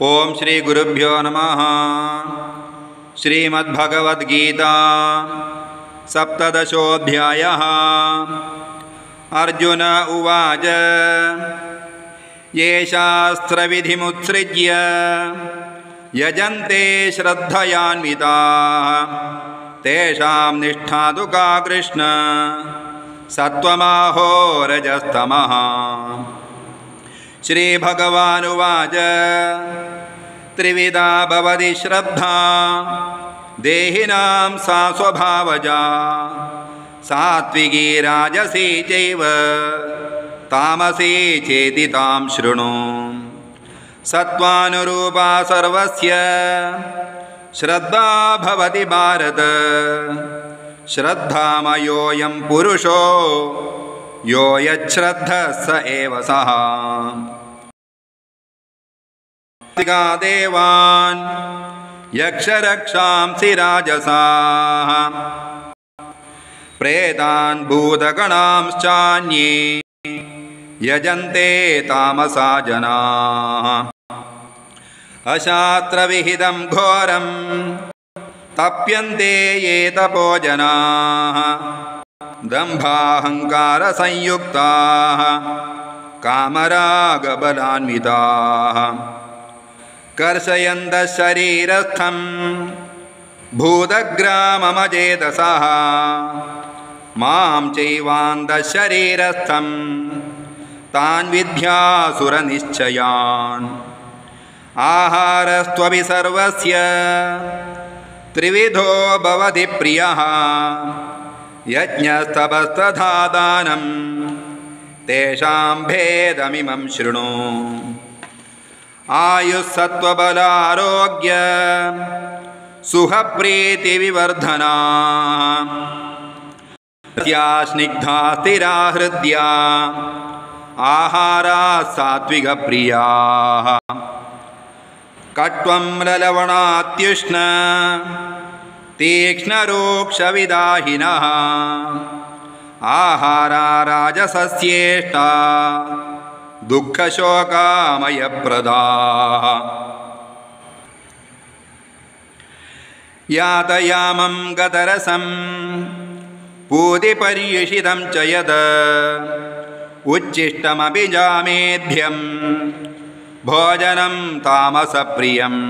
ओम श्री गुरुभ्यो नमः। श्रीमद्भगवद्गीता सप्तदशोऽध्यायः। अर्जुन उवाच ये शास्त्रविधिमुत्सृज्य यजन्ते श्रद्धयान्विताः तेषां निष्ठा तु का कृष्ण सत्त्वमाहो रजस्तमः। श्रीभगवानुवाच त्रिविधा भवति श्रद्धा देहिनां सा स्वभावजा सात्विकी राजसी चैव तामसी चेति तां शृणु। सत्त्वानुरूपा सर्वस्य श्रद्धा भवति भारत श्रद्धामयोऽयं पुरुषो यो यच्छ्रद्धः स एव सः। देवान् यक्षरक्षांसि राजसाः प्रेतान् भूतगणांश्चान्ये यजन्ते तामसा जनाः। अशास्त्रविहितं घोरं तप्यन्ते ये तपो जनाः दम्भाहङ्कारसंयुक्ताः कामरागबलान्विताः कर्षयन्तः शरीरस्थं भूतग्राममचेतसः मां चैवान्तः शरीरस्थं तान् विद्यासुरनिश्चयान्। आहारस्त्वपि सर्वस्य त्रिविधो भवति प्रियः यज्ञस्तपस्तथा दानं तेषां भेदमिमं शृणु। आयुस्सत्त्वबलारोग्य सुखप्रीतिविवर्धना स्निग्धा स्थिरा हृद्या आहारा सात्विकप्रियाः। कट्वं ललवणात्युष्ण तीक्ष्णरूक्षविदाहिनः आहारा राजसस्येष्टा दुःखशोकामयप्रदाः। यातयामं गतरसं पूतिपर्युषितं च यद् उच्छिष्टमभिजामेध्यं भोजनं तामसप्रियम्।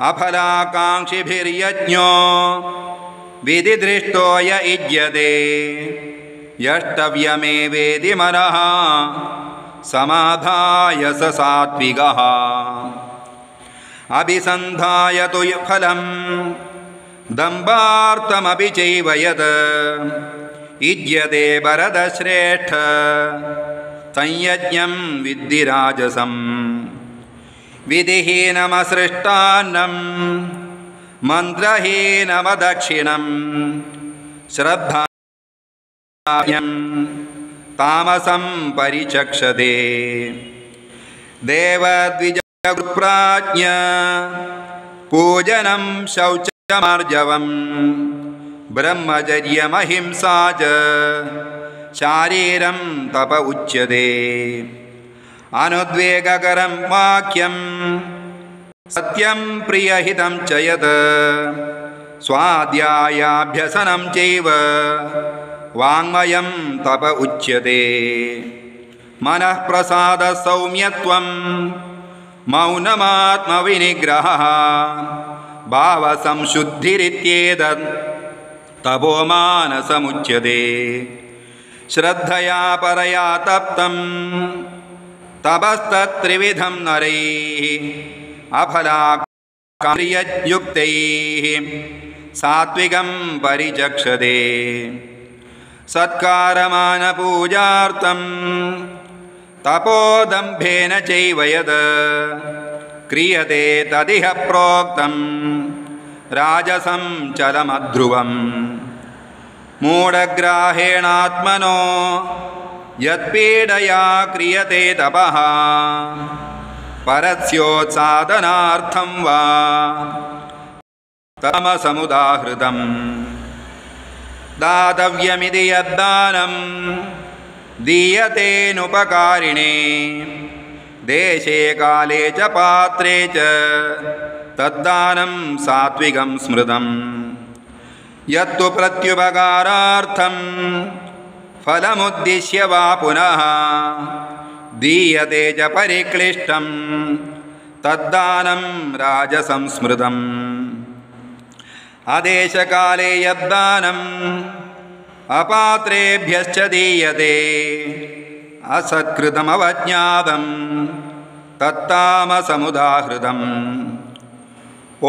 अफलाकाङ्क्षिभिर्यज्ञो विधिदृष्टो य युज्यते यष्टव्यमेवेति मनः समाधाय स सात्विकः। अभिसन्धाय तु फलं दम्भार्थमपि चैव यत् युज्यते भरतश्रेष्ठ संयज्ञं विद्धि राजसम्। विधिहीनमसृष्टान्नं मन्त्रहीनमदक्षिणं श्रद्धां तामसं परिचक्षते। देवद्विजप्राज्ञ पूजनं शौचमार्जवं ब्रह्मचर्यमहिंसा च शारीरं तप उच्यते। अनुद्वेगकरं वाक्यं सत्यं प्रियहितं च यत् स्वाध्यायाभ्यसनं चैव वाङ्मयं तप उच्यते। मनः प्रसाद सौम्यत्वं मौनमात्मविनिग्रहः भावसंशुद्धिरित्येतत् तपोमानसमुच्यते। श्रद्धया परया तप्तं तपस्तत्त्रिविधं नरैः अफलाकार्ययुक्तैः सात्विकं परिचक्षते। सत्कारमानपूजार्थं तपोदम्भेन चैव यद् क्रियते तदिह प्रोक्तं राजसं चलमध्रुवम्। मूढग्राहेणात्मनो यत्पीडया क्रियते तपः परस्योत्सादनार्थं वा तमसमुदाहृतम्। दातव्यमिति यद्दानं दीयतेनुपकारिणे देशे काले च पात्रे च तद्दानं सात्विकं स्मृतम् यत्तु प्रत्युपकारार्थं फलमुद्दिश्य वा पुनः दीयते च परिक्लिष्टं तद्दानं राजसंस्मृतम् अदेशकाले यद्दानम् अपात्रेभ्यश्च दीयते असत्कृतमवज्ञातं तत्तामसमुदाहृतम्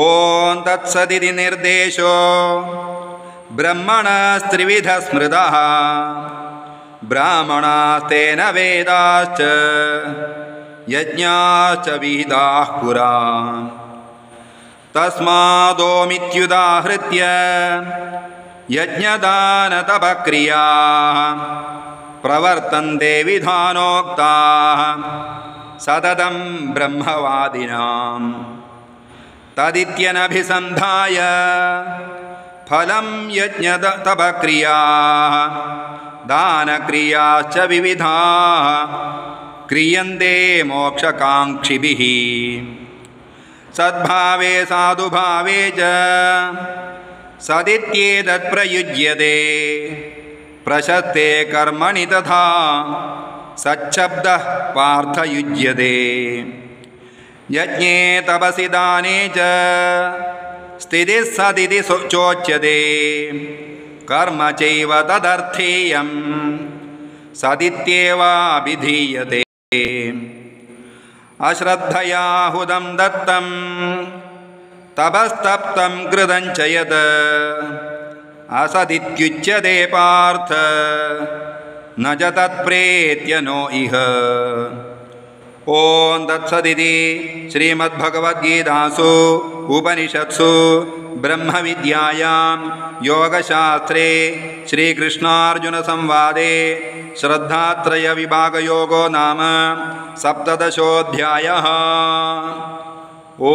ॐ तत्सदिति निर्देशो ब्रह्मणस्त्रिविधः स्मृतः ब्राह्मणास्तेन वेदाश्च यज्ञाश्च विहिताः पुरा तस्मादोमित्युदाहृत्य यज्ञदानतपक्रियाः प्रवर्तन्ते विधानोक्ताः सततं ब्रह्मवादिनां तदित्यनभिसन्धाय फलं यज्ञतपक्रियाः दानक्रियाश्च विविधाः क्रियन्ते मोक्षकाङ्क्षिभिः सद्भावे साधुभावे च सदित्येतत्प्रयुज्यते प्रशस्ते कर्मणि तथा सच्छब्दः पार्थयुज्यते यज्ञे तपसि दाने च स्थितिः सदिति चोच्यते कर्म चैव तदर्थेयं सदित्येवाभिधीयते अश्रद्धयाहुदं दत्तं तपस्तप्तं कृतं च यत् असदित्युच्यते पार्थ न च तत्प्रेत्य नो इह ॐ तत्सदिति श्रीमद्भगवद्गीतासु उपनिषत्सु ब्रह्मविद्यायां योगशास्त्रे श्रीकृष्णार्जुनसंवादे श्रद्धात्रयविभागयोगो नाम 17 अध्यायः। ॐ